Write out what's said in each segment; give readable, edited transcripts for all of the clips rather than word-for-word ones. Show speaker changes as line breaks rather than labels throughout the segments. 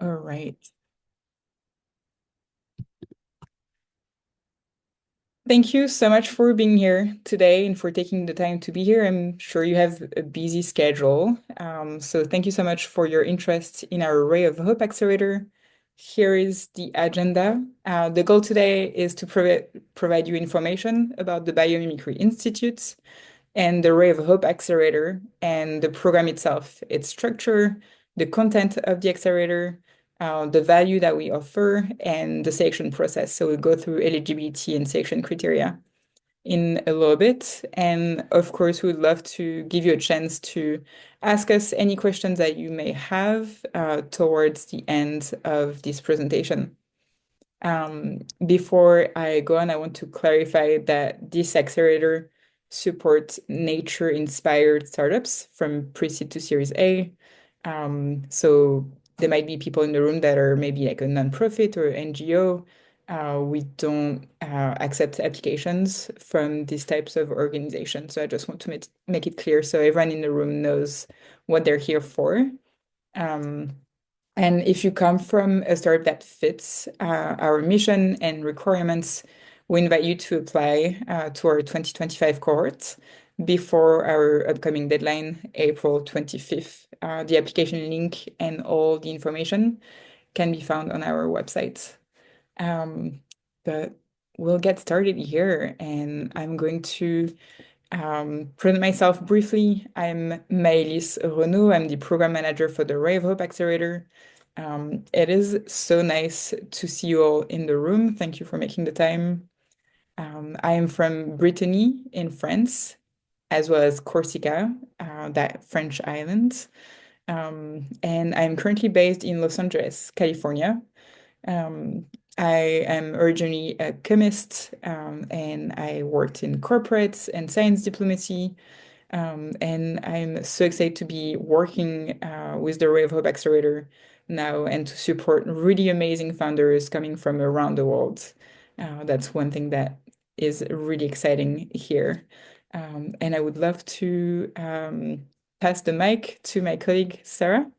All right. Thank you so much for being here today and for taking the time to be here. I'm sure you have a busy schedule. So thank you so much for your interest in our Ray of Hope Accelerator. Here is the agenda. The goal today is to provide you information about the Biomimicry Institute and the Ray of Hope Accelerator and the program itself, its structure, the content of the accelerator, the value that we offer, and the selection process. So we'll go through eligibility and selection criteria in a little bit. And of course, we'd love to give you a chance to ask us any questions that you may have towards the end of this presentation. Before I go on, I want to clarify that this accelerator supports nature-inspired startups from pre-seed to Series A. So there might be people in the room that are maybe like a nonprofit or NGO. We don't accept applications from these types of organizations. So I just want to make it clear so everyone in the room knows what they're here for. Um, and if you come from a startup that fits our mission and requirements, we invite you to apply to our 2025 cohort before our upcoming deadline, April 25th. The application link and all the information can be found on our website. Um, but we'll get started here, and I'm going to present myself briefly. I'm Maëlys Renaud. I'm the program manager for the Ray of Hope Accelerator. It is so nice to see you all in the room. Thank you for making the time. I am from Brittany in France, as well as Corsica, that French island. And I'm currently based in Los Angeles, California. Um, I am originally a chemist, and I worked in corporates and science diplomacy. And I'm so excited to be working with the Ray of Hope Accelerator now and to support really amazing founders coming from around the world. That's one thing that is really exciting here. And I would love to pass the mic to my colleague, Sarah.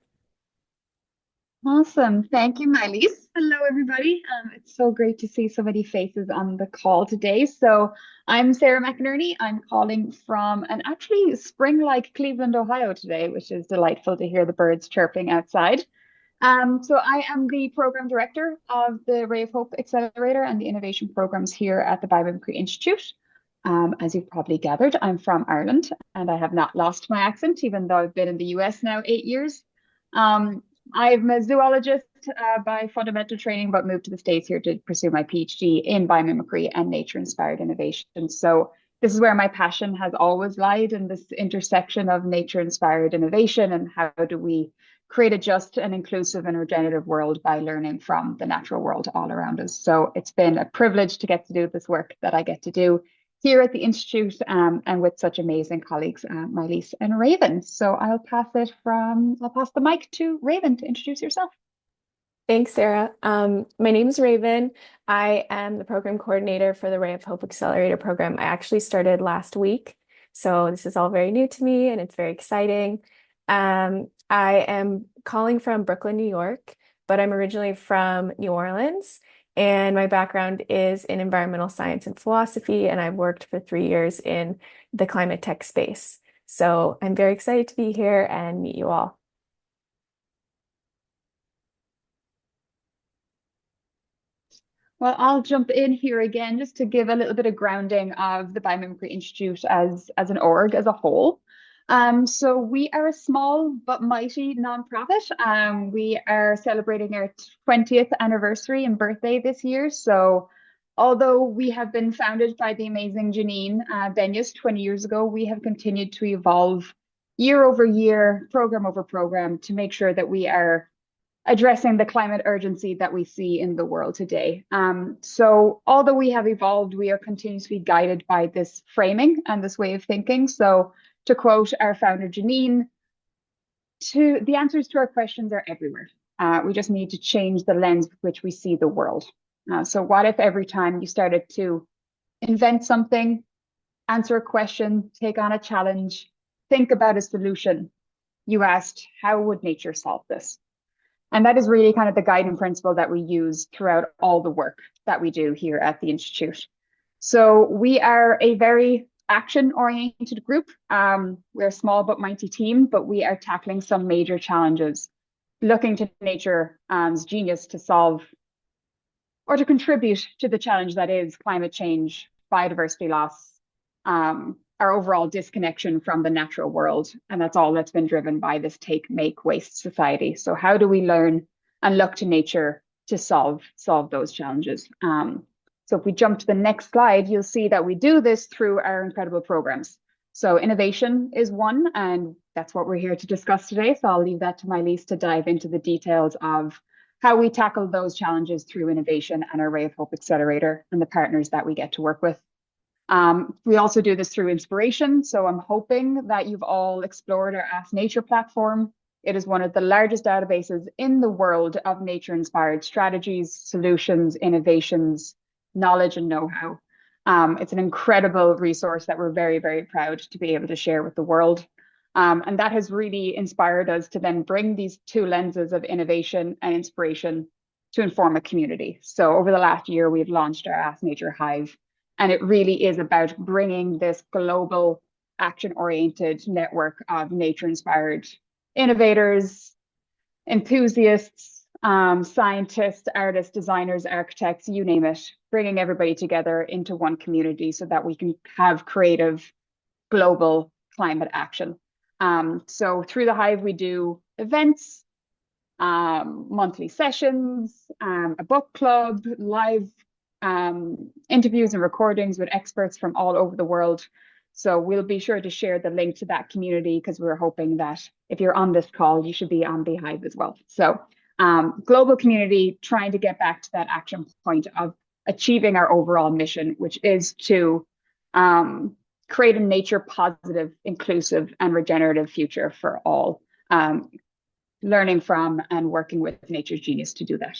Awesome. Thank you, Miley's. Hello, everybody. It's so great to see so many faces on the call today. So I'm Sarah McInerney. I'm calling from an actually spring-like Cleveland, Ohio today, which is delightful to hear the birds chirping outside. So I am the program director of the Ray of Hope Accelerator and the innovation programs here at the Biomimicry Institute. As you've probably gathered, I'm from Ireland and I have not lost my accent, even though I've been in the US now 8 years. Um, I'm a zoologist by fundamental training, but moved to the States here to pursue my PhD in biomimicry and nature-inspired innovation. So this is where my passion has always lied, in this intersection of nature-inspired innovation and how do we create a just and inclusive and regenerative world by learning from the natural world all around us. So it's been a privilege to get to do this work that I get to do here at the Institute, and with such amazing colleagues, Miley's and Raven. So I'll pass the mic to Raven to introduce yourself.
Thanks, Sarah. My name is Raven. I am the program coordinator for the Ray of Hope Accelerator program. I actually started last week, so this is all very new to me and it's very exciting. I am calling from Brooklyn, New York, but I'm originally from New Orleans, and my background is in environmental science and philosophy, and I've worked for 3 years in the climate tech space. So I'm very excited to be here and meet you all.
Well, I'll jump in here again just to give a little bit of grounding of the Biomimicry Institute as an org as a whole. So we are a small but mighty nonprofit. We are celebrating our 20th anniversary and birthday this year. So although we have been founded by the amazing Janine Benyus 20 years ago, we have continued to evolve year over year, program over program, to make sure that we are addressing the climate urgency that we see in the world today. So although we have evolved, we are continuously guided by this framing and this way of thinking. So to quote our founder, Janine, the answers to our questions are everywhere. We just need to change the lens with which we see the world. So what if every time you started to invent something, answer a question, take on a challenge, think about a solution, you asked, how would nature solve this? And that is really kind of the guiding principle that we use throughout all the work that we do here at the Institute. So we are a very action-oriented group. We're a small but mighty team, but we are tackling some major challenges, looking to nature's genius to solve or to contribute to the challenge that is climate change, biodiversity loss, our overall disconnection from the natural world. And that's all that's been driven by this take, make, waste society. So how do we learn and look to nature to solve those challenges? So if we jump to the next slide, you'll see that we do this through our incredible programs. So innovation is one, and that's what we're here to discuss today. So I'll leave that to Mylise to dive into the details of how we tackle those challenges through innovation and our Ray of Hope Accelerator and the partners that we get to work with. We also do this through inspiration. So I'm hoping that you've all explored our Ask Nature platform. It is one of the largest databases in the world of nature-inspired strategies, solutions, innovations, knowledge, and know-how. It's an incredible resource that we're very, very proud to be able to share with the world. And that has really inspired us to then bring these two lenses of innovation and inspiration to inform a community. So over the last year, we've launched our Ask Nature Hive, and it really is about bringing this global action-oriented network of nature-inspired innovators, enthusiasts, scientists, artists, designers, architects, you name it, bringing everybody together into one community so that we can have creative global climate action. So through the Hive, we do events, monthly sessions, a book club, live interviews and recordings with experts from all over the world. So we'll be sure to share the link to that community because we're hoping that if you're on this call, you should be on the Hive as well. So global community trying to get back to that action point of achieving our overall mission, which is to create a nature positive, inclusive, and regenerative future for all, learning from and working with nature's genius to do that.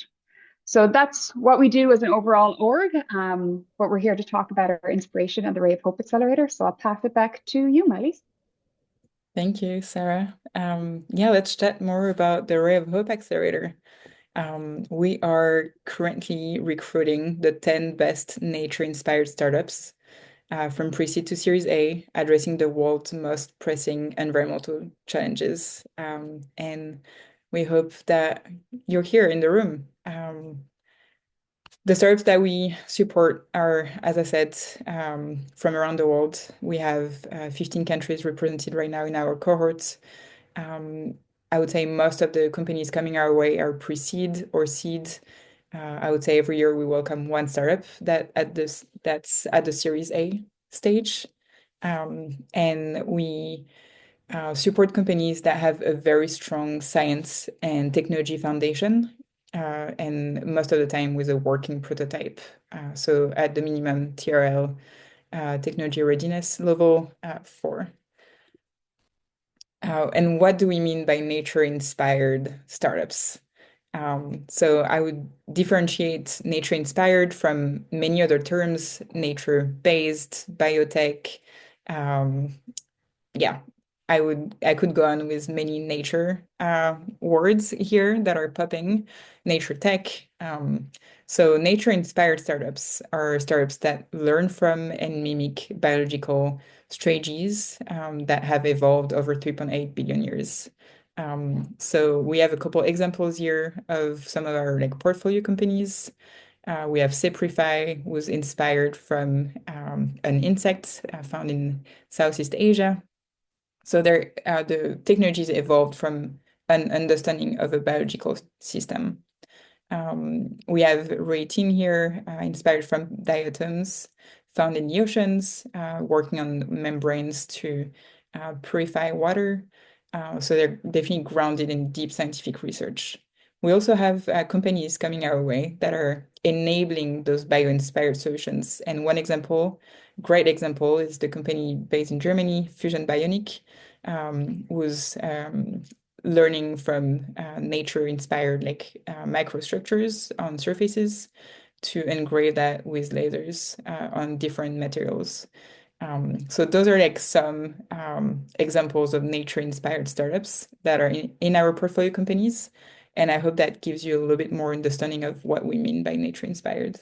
So that's what we do as an overall org, but we're here to talk about our inspiration and the Ray of Hope Accelerator. So I'll pass it back to you, Mylise.
Thank you, Sarah. Yeah, let's chat more about the Ray of Hope Accelerator. We are currently recruiting the 10 best nature-inspired startups from pre-seed to Series A, addressing the world's most pressing environmental challenges. And we hope that you're here in the room. The startups that we support are, as I said, from around the world. We have 15 countries represented right now in our cohorts. I would say most of the companies coming our way are pre-seed or seed. I would say every year we welcome one startup that's at the Series A stage. And we support companies that have a very strong science and technology foundation, and most of the time with a working prototype. So at the minimum TRL, technology readiness level 4. And what do we mean by nature-inspired startups? So I would differentiate nature-inspired from many other terms, nature-based, biotech. Yeah, I could go on with many nature words here that are popping, nature tech. So nature-inspired startups are startups that learn from and mimic biological strategies that have evolved over 3.8 billion years. So we have a couple examples here of some of our portfolio companies. We have Ceprify, was inspired from an insect found in Southeast Asia. So the technologies evolved from an understanding of a biological system. We have Rating here, inspired from diatoms found in the oceans, working on membranes to purify water. So they're definitely grounded in deep scientific research. We also have companies coming our way that are enabling those bio-inspired solutions. And one great example, is the company based in Germany, Fusion Bionic, who's learning from nature-inspired microstructures on surfaces to engrave that with lasers on different materials. So those are some examples of nature-inspired startups that are in our portfolio companies. And I hope that gives you a little bit more understanding of what we mean by nature inspired.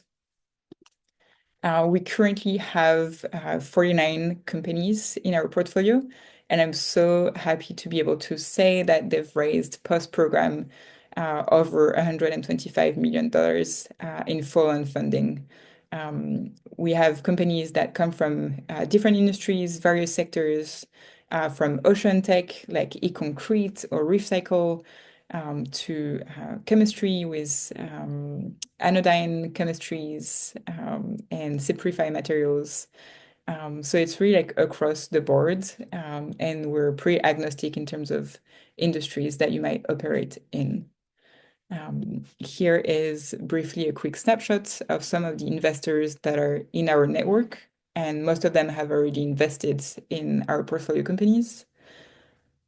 We currently have 49 companies in our portfolio, and I'm so happy to be able to say that they've raised post-program over $125 million in follow-on funding. We have companies that come from different industries, various sectors, from ocean tech like e-concrete or reef cycle, to chemistry with anodyne chemistries and simplify materials. So it's really like across the board, and we're pretty agnostic in terms of industries that you might operate in. Here is briefly a quick snapshot of some of the investors that are in our network, and most of them have already invested in our portfolio companies.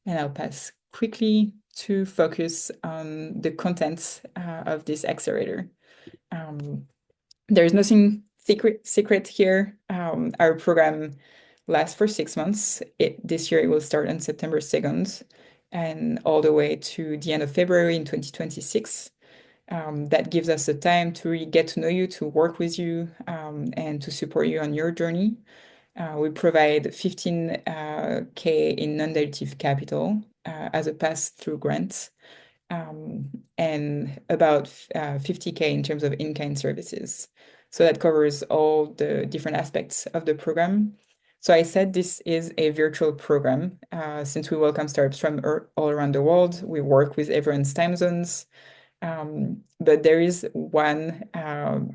And I'll pass quickly to focus on the contents of this accelerator. There's nothing secret here. Our program lasts for 6 months. This year it will start on September 2nd and all the way to the end of February in 2026. That gives us the time to really get to know you, to work with you, and to support you on your journey. We provide 15K in non-dilutive capital as a pass-through grant, and about 50K in terms of in-kind services. So that covers all the different aspects of the program. So I said this is a virtual program. Since we welcome startups from all around the world, we work with everyone's time zones. But there is one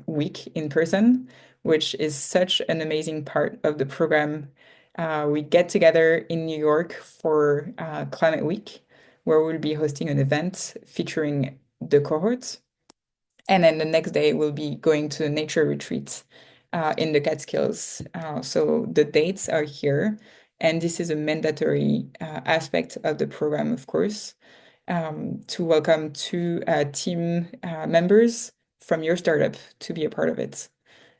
week in person, which is such an amazing part of the program. We get together in New York for Climate Week, where we'll be hosting an event featuring the cohorts. And then the next day, we'll be going to a nature retreat in the Catskills. So the dates are here. And this is a mandatory aspect of the program, of course, to welcome two team members from your startup to be a part of it.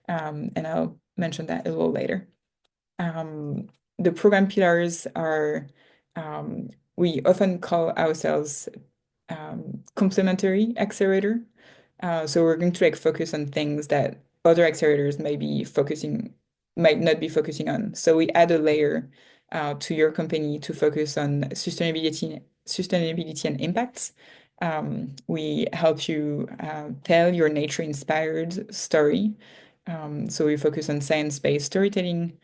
And I'll mention that a little later. The program pillars are, we often call ourselves complementary accelerator. So we're going to like focus on things that other accelerators might not be focusing on. So we add a layer to your company to focus on sustainability and impacts. We help you tell your nature-inspired story. So we focus on science-based storytelling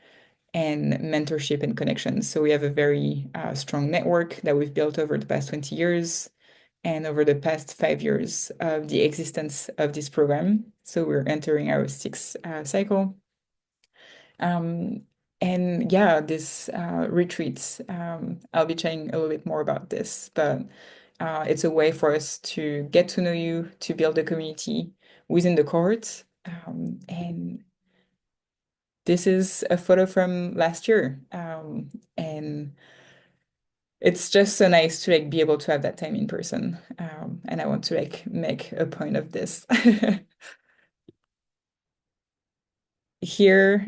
and mentorship and connections. So we have a very strong network that we've built over the past 20 years and over the past 5 years of the existence of this program. So we're entering our sixth cycle. And yeah, this retreat, I'll be chatting a little bit more about this, but it's a way for us to get to know you, to build a community within the cohort. And this is a photo from last year. And it's just so nice to like be able to have that time in person. And I want to like make a point of this. Here,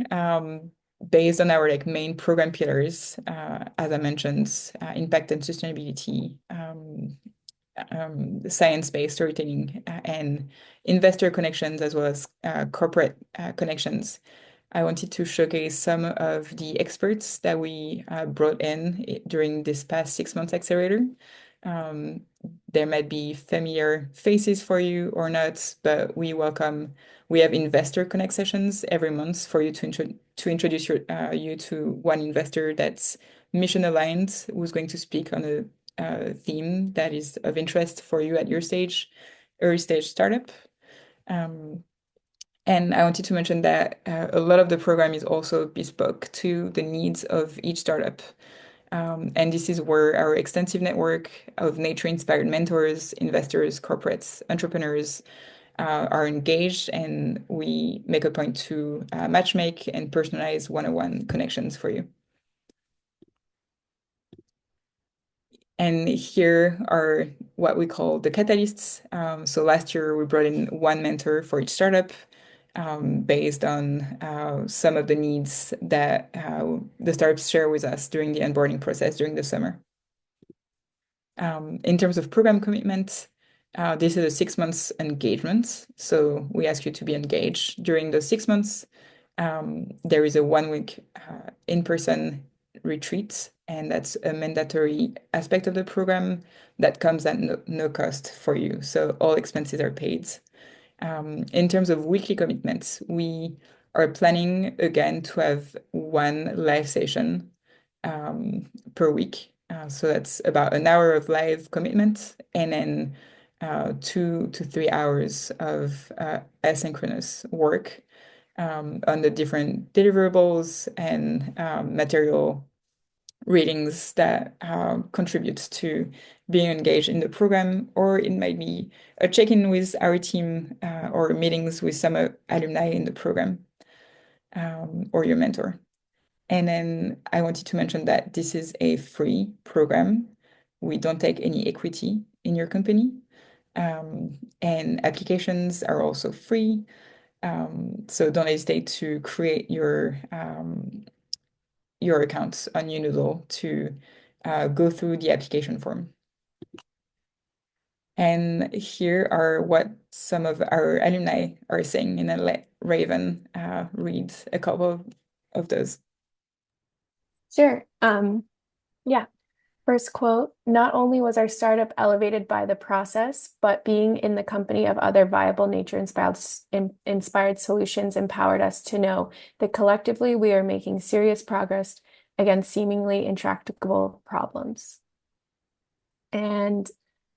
based on our like main program pillars, as I mentioned, impact and sustainability, science-based storytelling, and investor connections, as well as corporate connections. I wanted to showcase some of the experts that we brought in during this past 6 months accelerator. There might be familiar faces for you or not, but we have investor connect sessions every month for you to introduce you to one investor that's mission aligned, who's going to speak on a theme that is of interest for you at your early stage startup. And I wanted to mention that a lot of the program is also bespoke to the needs of each startup. And this is where our extensive network of nature-inspired mentors, investors, corporates, entrepreneurs are engaged, and we make a point to matchmake and personalize one-on-one connections for you. And here are what we call the catalysts. So last year, we brought in one mentor for each startup based on some of the needs that the startups share with us during the onboarding process during the summer. In terms of program commitment, This is a 6 months engagement. So we ask you to be engaged during the 6 months. There is a 1 week in-person retreat, and that's a mandatory aspect of the program that comes at no cost for you. So all expenses are paid. In terms of weekly commitments, we are planning again to have one live session per week. So that's about an hour of live commitment and then 2 to 3 hours of asynchronous work on the different deliverables and material readings that contributes to being engaged in the program, or it might be a check-in with our team or meetings with some alumni in the program or your mentor. And then I wanted to mention that this is a free program. We don't take any equity in your company. And applications are also free. So don't hesitate to create your account on Unoodle to go through the application form. And here are what some of our alumni are saying, and then let Raven read a couple of those.
Sure. Yeah. First quote, not only was our startup elevated by the process, but being in the company of other viable nature-inspired solutions empowered us to know that collectively we are making serious progress against seemingly intractable problems. And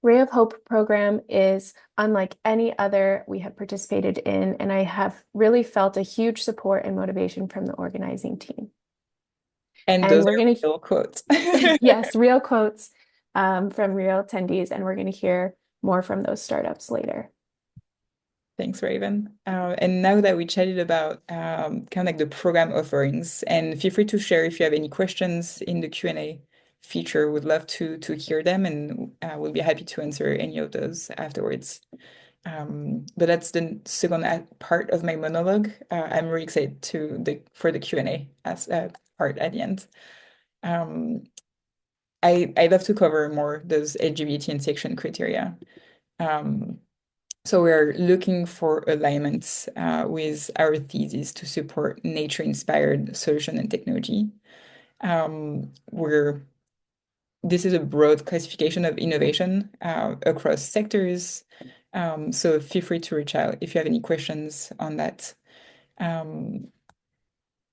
Ray of Hope program is unlike any other we have participated in, and I have really felt a huge support and motivation from the organizing team.
And
And
those
we're
are
going to,
real quotes.
yes, real quotes from real attendees, and we're going to hear more from those startups later.
Thanks, Raven. And now that we chatted about kind of like the program offerings, and feel free to share if you have any questions in the Q&A feature. Would love to hear them, and we'll be happy to answer any of those afterwards. But that's the second part of my monologue. I'm really excited for the Q&A as part at the end. I'd love to cover more those eligibility and section criteria. So we're looking for alignments with our thesis to support nature-inspired solution and technology. This is a broad classification of innovation across sectors. So feel free to reach out if you have any questions on that.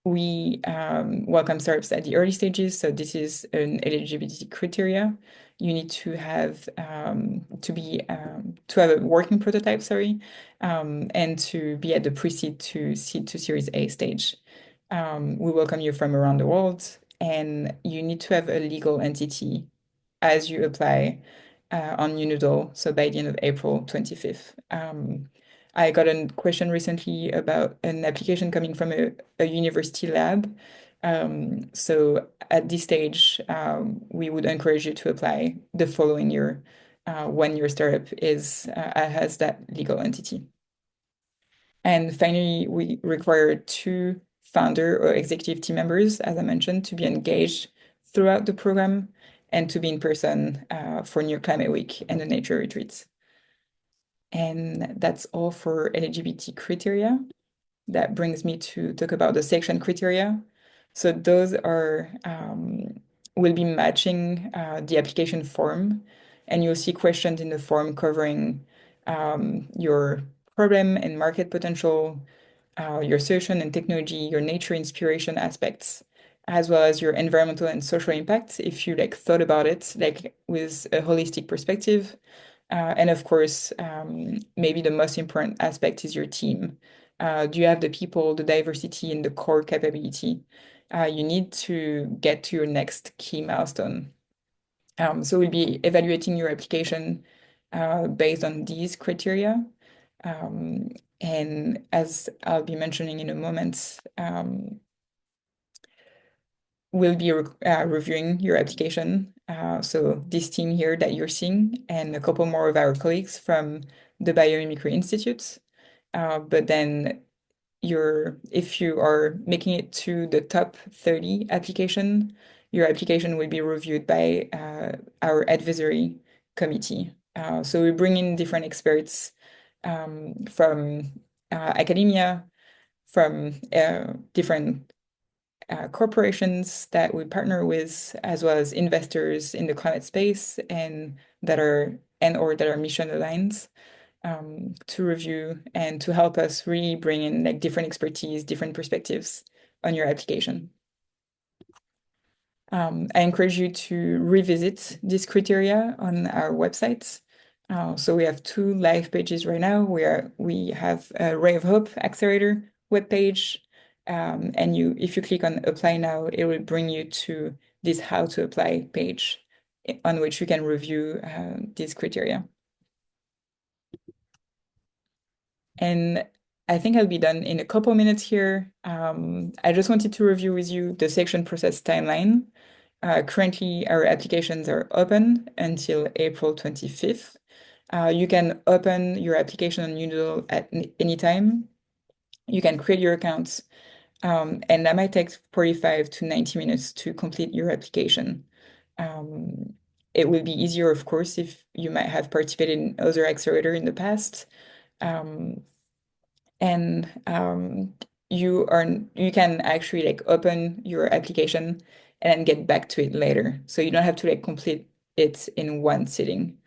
We welcome startups at the early stages. So this is an eligibility criteria. You need to have to have a working prototype, sorry, and to be at the pre-seed to seed to Series A stage. We welcome you from around the world, and you need to have a legal entity as you apply on Unoodle, so by the end of April 25th. I got a question recently about an application coming from a university lab. So at this stage, we would encourage you to apply the following year when your startup has that legal entity. And finally, we require 2 founder or executive team members, as I mentioned, to be engaged throughout the program and to be in person for New Climate Week and the nature retreats. And that's all for eligibility criteria. That brings me to talk about the section criteria. So those will be matching the application form, and you'll see questions in the form covering your problem and market potential, your solution and technology, your nature inspiration aspects, as well as your environmental and social impacts, if you thought about it with a holistic perspective. And of course, maybe the most important aspect is your team. Do you have the people, the diversity, and the core capability you need to get to your next key milestone? So we'll be evaluating your application based on these criteria. And as I'll be mentioning in a moment, we'll be reviewing your application. So this team here that you're seeing and a couple more of our colleagues from the Biomimicry Institute. But then if you are making it to the top 30 application, your application will be reviewed by our advisory committee So we bring in different experts from academia, from different corporations that we partner with, as well as investors in the climate space and or that are mission aligned, to review and to help us really bring in like different expertise, different perspectives on your application. I encourage you to revisit these criteria on our website. So we have 2 live pages right now where we have a Ray of Hope Accelerator webpage. And if you click on Apply Now, it will bring you to this How to Apply page on which you can review these criteria. And I think I'll be done in a couple minutes here. I just wanted to review with you the selection process timeline. Currently, our applications are open until April 25th. You can open your application on Moodle at any time. You can create your accounts, and that might take 45 to 90 minutes to complete your application. It will be easier, of course, if you might have participated in other accelerator in the past. And you can actually like open your application and then get back to it later. So you don't have to like complete it in one sitting.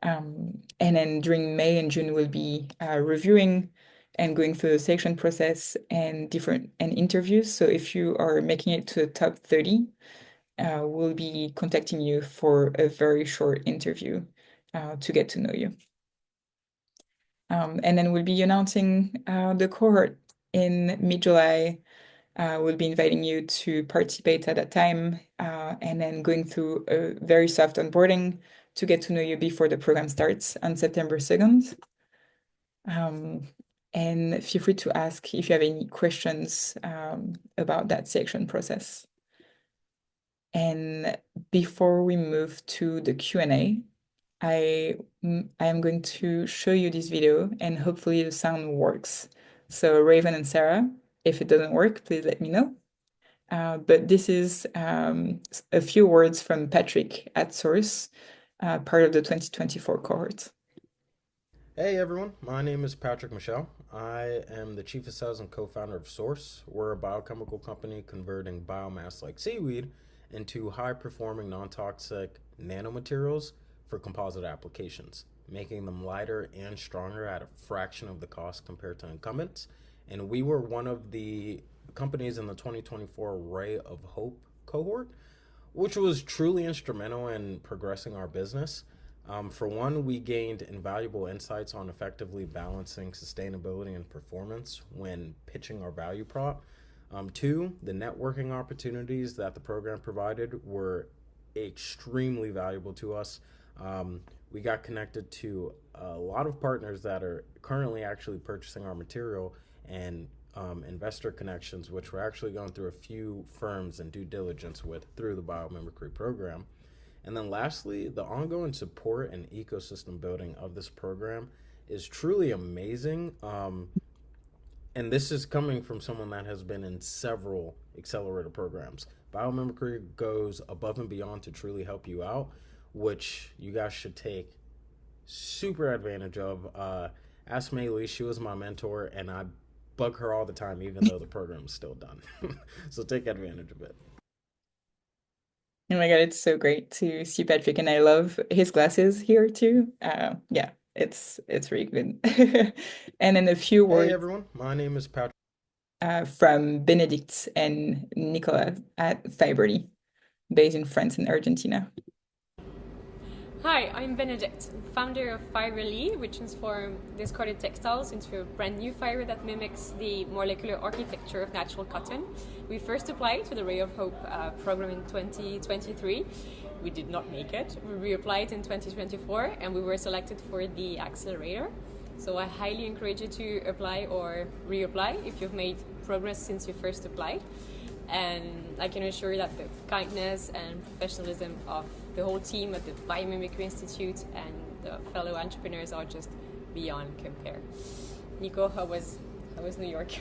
And then during May and June, we'll be reviewing and going through the selection process and interviews. So if you are making it to the top 30, we'll be contacting you for a very short interview to get to know you. And then we'll be announcing the cohort in mid-July. We'll be inviting you to participate at that time, and then going through a very soft onboarding to get to know you before the program starts on September 2nd. And feel free to ask if you have any questions about that selection process. And before we move to the Q&A, I am going to show you this video and hopefully the sound works. So Raven and Sarah, if it doesn't work, please let me know. But this is a few words from Patrick at Source, part of the 2024 cohort.
Hey everyone, my name is Patrick Michel. I am the Chief of Sales and co-founder of Source. We're a biochemical company converting biomass like seaweed into high-performing non-toxic nanomaterials for composite applications, making them lighter and stronger at a fraction of the cost compared to incumbents. And we were one of the companies in the 2024 Ray of Hope cohort, which was truly instrumental in progressing our business. For one, we gained invaluable insights on effectively balancing sustainability and performance when pitching our value prop. Two, the networking opportunities that the program provided were extremely valuable to us. We got connected to a lot of partners that are currently actually purchasing our material, and investor connections, which we're actually going through a few firms and due diligence with through the Biomimicry program. And then lastly, the ongoing support and ecosystem building of this program is truly amazing. And this is coming from someone that has been in several accelerator programs. Biomimicry goes above and beyond to truly help you out, which you guys should take super advantage of. Ask Maylee, she was my mentor, and I bug her all the time, even though the program is still done. So take advantage of it.
Oh my God, it's so great to see Patrick, and I love his glasses here too. Yeah, it's really good. And then a few words.
Hey everyone, my name is Patrick.
From Benedict and Nicola at Fiberly, based in France and Argentina.
Hi, I'm Benedict, founder of Fiberly, which transformed discarded textiles into a brand new fiber that mimics the molecular architecture of natural cotton. We first applied to the Ray of Hope program in 2023. We did not make it. We reapplied in 2024 and we were selected for the accelerator. So I highly encourage you to apply or reapply if you've made progress since you first applied. And I can assure that the kindness and professionalism of the whole team at the Biomimicry Institute and the fellow entrepreneurs are just beyond compare. Nico, how was New York?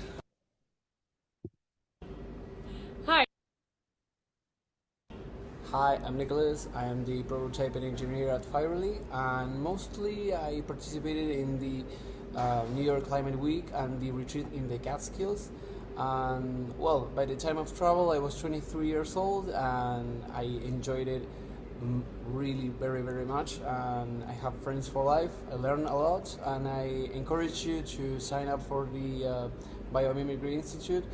Hi, I'm Nicholas. I am the prototyping engineer at Firely, and mostly I participated in the New York Climate Week and the retreat in the Catskills. And well, by the time of travel, I was 23 years old, and I enjoyed it really very, very much. And I have friends for life. I learned a lot, and I encourage you to sign up for the Biomimicry Institute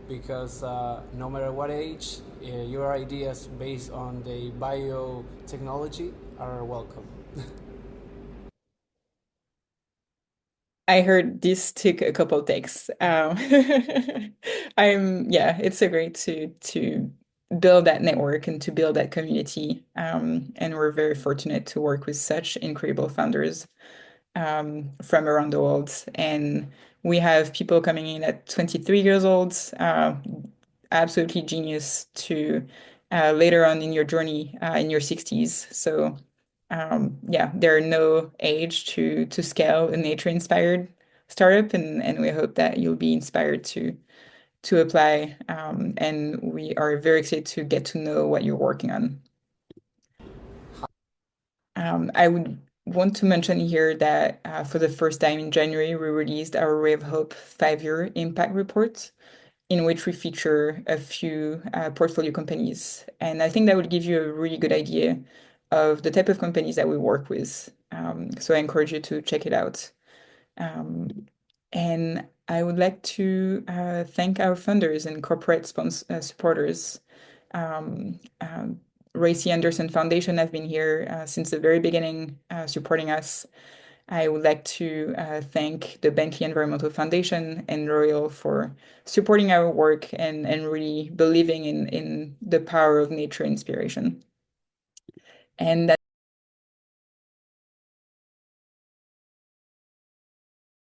because no matter what age, your ideas based on the biotechnology are welcome.
I heard this took a couple of takes. Yeah, it's so great to build that network and to build that community. And we're very fortunate to work with such incredible founders from around the world. And we have people coming in at 23 years old, absolutely genius, to later on in your journey in your 60s. So yeah, there are no age to scale a nature inspired startup, and we hope that you'll be inspired to apply. And we are very excited to get to know what you're working on. I would want to mention here that for the first time in January, we released our Ray of Hope 5-year impact report, in which we feature a few portfolio companies. And I think that would give you a really good idea of the type of companies that we work with. So I encourage you to check it out. Um, and I would like to thank our funders and corporate supporters. Um, um, Ray C. Anderson Foundation have been here since the very beginning, supporting us. I would like to thank the Bentley Environmental Foundation and Royal for supporting our work and really believing in the power of nature inspiration. And